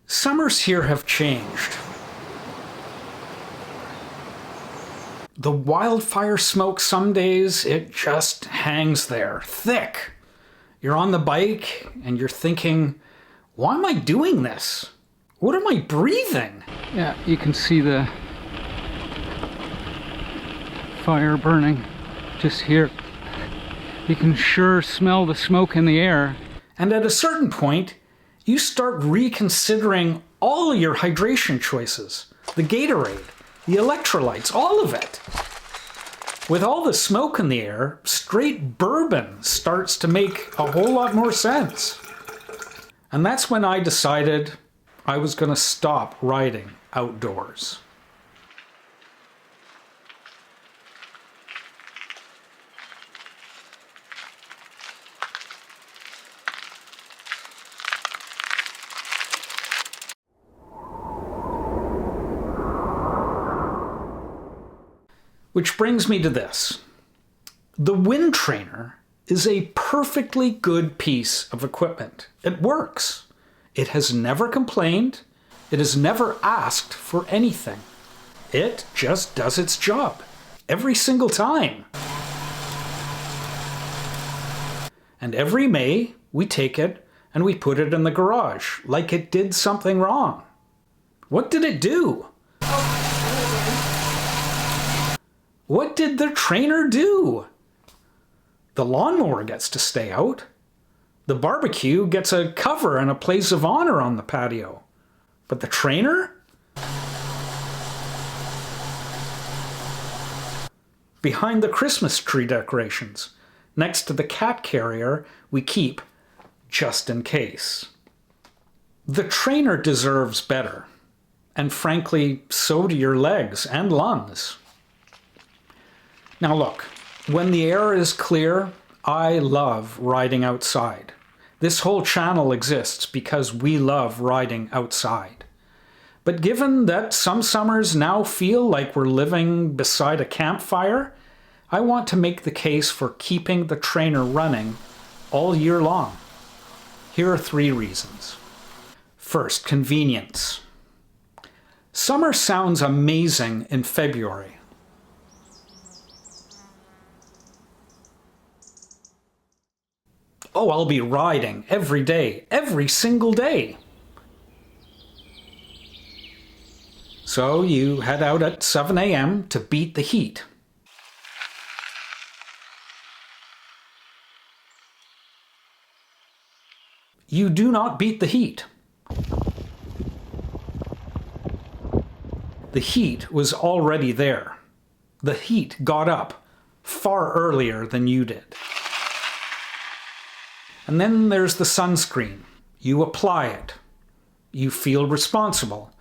Summers here have changed. The wildfire smoke, some days it just hangs there, thick. You're on the bike and you're thinking, why am I doing this? What am I breathing? Yeah, you can see the fire burning just here. You can sure smell the smoke in the air. And at a certain point, you start reconsidering all your hydration choices. The Gatorade, the electrolytes, all of it. With all the smoke in the air, straight bourbon starts to make a whole lot more sense. And that's when I decided I was going to stop riding outdoors. Which brings me to this. The wind trainer is a perfectly good piece of equipment. It works. It has never complained. It has never asked for anything. It just does its job every single time. And every May, we take it and we put it in the garage like it did something wrong. What did it do? What did the trainer do? The lawnmower gets to stay out. The barbecue gets a cover and a place of honor on the patio. But the trainer? Behind the Christmas tree decorations, next to the cat carrier we keep just in case. The trainer deserves better. And frankly, so do your legs and lungs. Now look, when the air is clear, I love riding outside. This whole channel exists because we love riding outside. But given that some summers now feel like we're living beside a campfire, I want to make the case for keeping the trainer running all year long. Here are 3 reasons. First, convenience. Summer sounds amazing in February. Oh, I'll be riding every day, every single day. So you head out at 7 a.m. to beat the heat. You do not beat the heat. The heat was already there. The heat got up far earlier than you did. And then there's the sunscreen. You apply it. You feel responsible.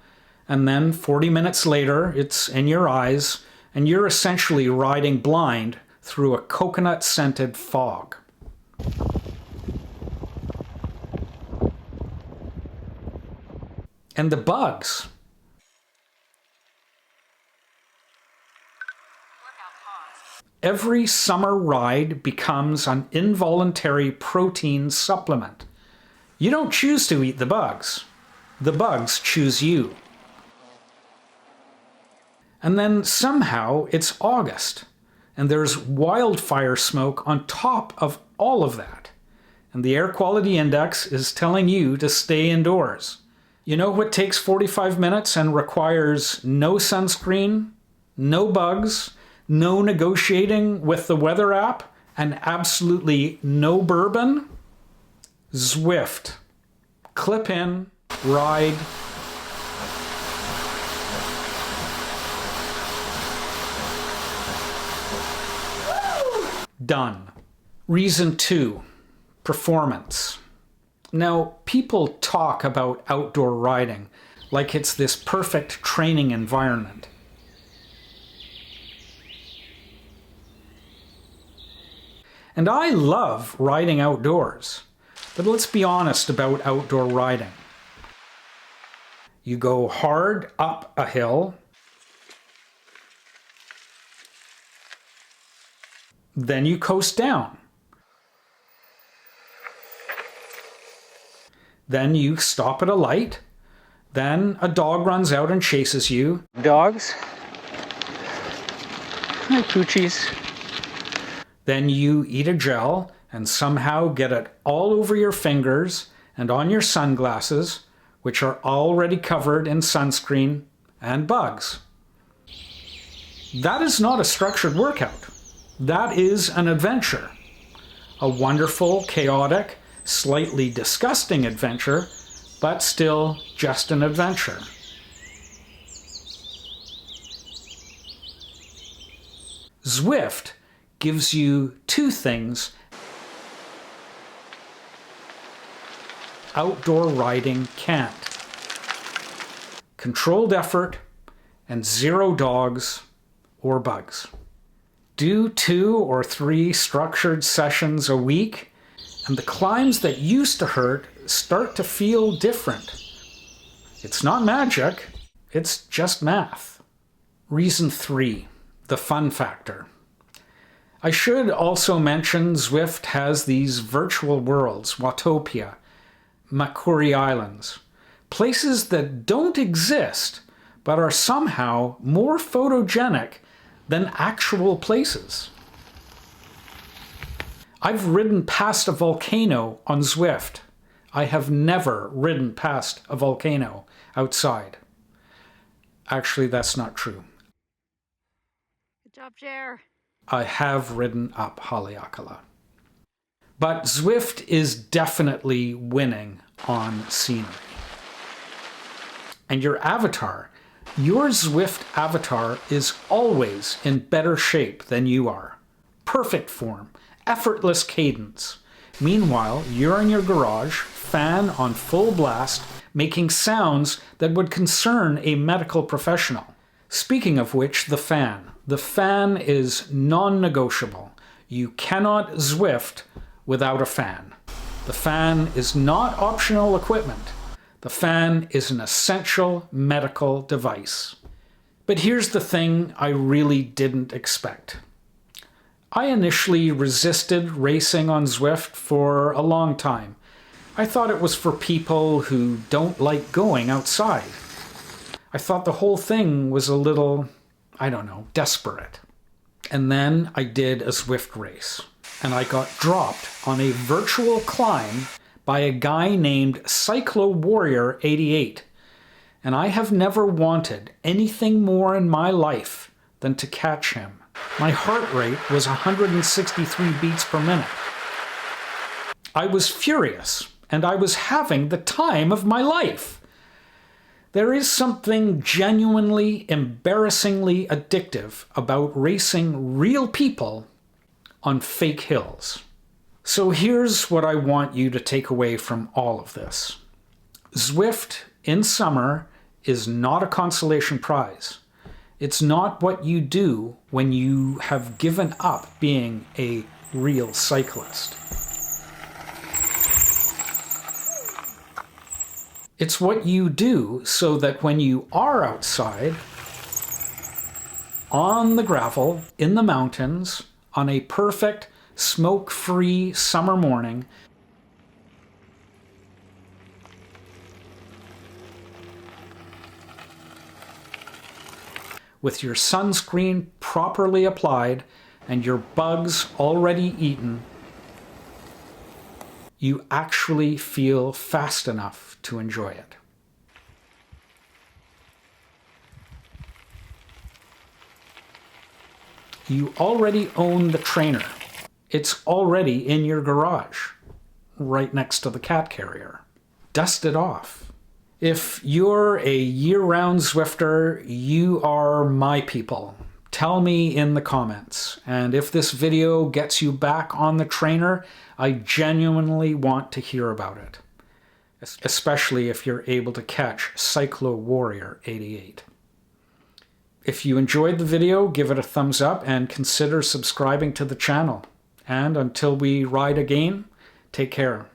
And then 40 minutes later, it's in your eyes, and you're essentially riding blind through a coconut-scented fog. And the bugs. Every summer ride becomes an involuntary protein supplement. You don't choose to eat the bugs. The bugs choose you. And then somehow it's August, and there's wildfire smoke on top of all of that. And the air quality index is telling you to stay indoors. You know what takes 45 minutes and requires no sunscreen, no bugs, no negotiating with the weather app, and absolutely no bourbon? Zwift. Clip in, ride. Done. Reason 2, performance. Now, people talk about outdoor riding like it's this perfect training environment. And I love riding outdoors. But let's be honest about outdoor riding. You go hard up a hill, then you coast down. Then you stop at a light, Then a dog runs out and chases you. Dogs. Hi, poochies. Then you eat a gel and somehow get it all over your fingers and on your sunglasses, which are already covered in sunscreen and bugs. That is not a structured workout. That is an adventure. A wonderful, chaotic, slightly disgusting adventure, but still just an adventure. Zwift gives you two things outdoor riding can't: controlled effort and zero dogs or bugs. Do 2 or 3 structured sessions a week, and the climbs that used to hurt start to feel different. It's not magic, it's just math. Reason 3, the fun factor. I should also mention Zwift has these virtual worlds, Watopia, Makuri Islands, places that don't exist but are somehow more photogenic than actual places. I've ridden past a volcano on Zwift. I have never ridden past a volcano outside. Actually, that's not true. Good job, Jer. I have ridden up Haleakala. But Zwift is definitely winning on scenery. And your avatar, your Zwift avatar is always in better shape than you are. Perfect form, effortless cadence. Meanwhile, you're in your garage, fan on full blast, making sounds that would concern a medical professional. Speaking of which, the fan. The fan is non-negotiable. You cannot Zwift without a fan. The fan is not optional equipment. The fan is an essential medical device. But here's the thing I really didn't expect. I initially resisted racing on Zwift for a long time. I thought it was for people who don't like going outside. I thought the whole thing was a little, I don't know, desperate. And then I did a Zwift race, and I got dropped on a virtual climb by a guy named Cyclo Warrior 88. And I have never wanted anything more in my life than to catch him. My heart rate was 163 beats per minute. I was furious, and I was having the time of my life. There is something genuinely, embarrassingly addictive about racing real people on fake hills. So here's what I want you to take away from all of this. Zwift in summer is not a consolation prize. It's not what you do when you have given up being a real cyclist. It's what you do so that when you are outside, on the gravel, in the mountains, on a perfect, smoke-free summer morning, with your sunscreen properly applied and your bugs already eaten, you actually feel fast enough to enjoy it. You already own the trainer. It's already in your garage, right next to the cat carrier. Dust it off. If you're a year-round Zwifter, you are my people. Tell me in the comments. And if this video gets you back on the trainer, I genuinely want to hear about it. Especially if you're able to catch Cyclo Warrior 88. If you enjoyed the video, give it a thumbs up and consider subscribing to the channel. And until we ride again, take care.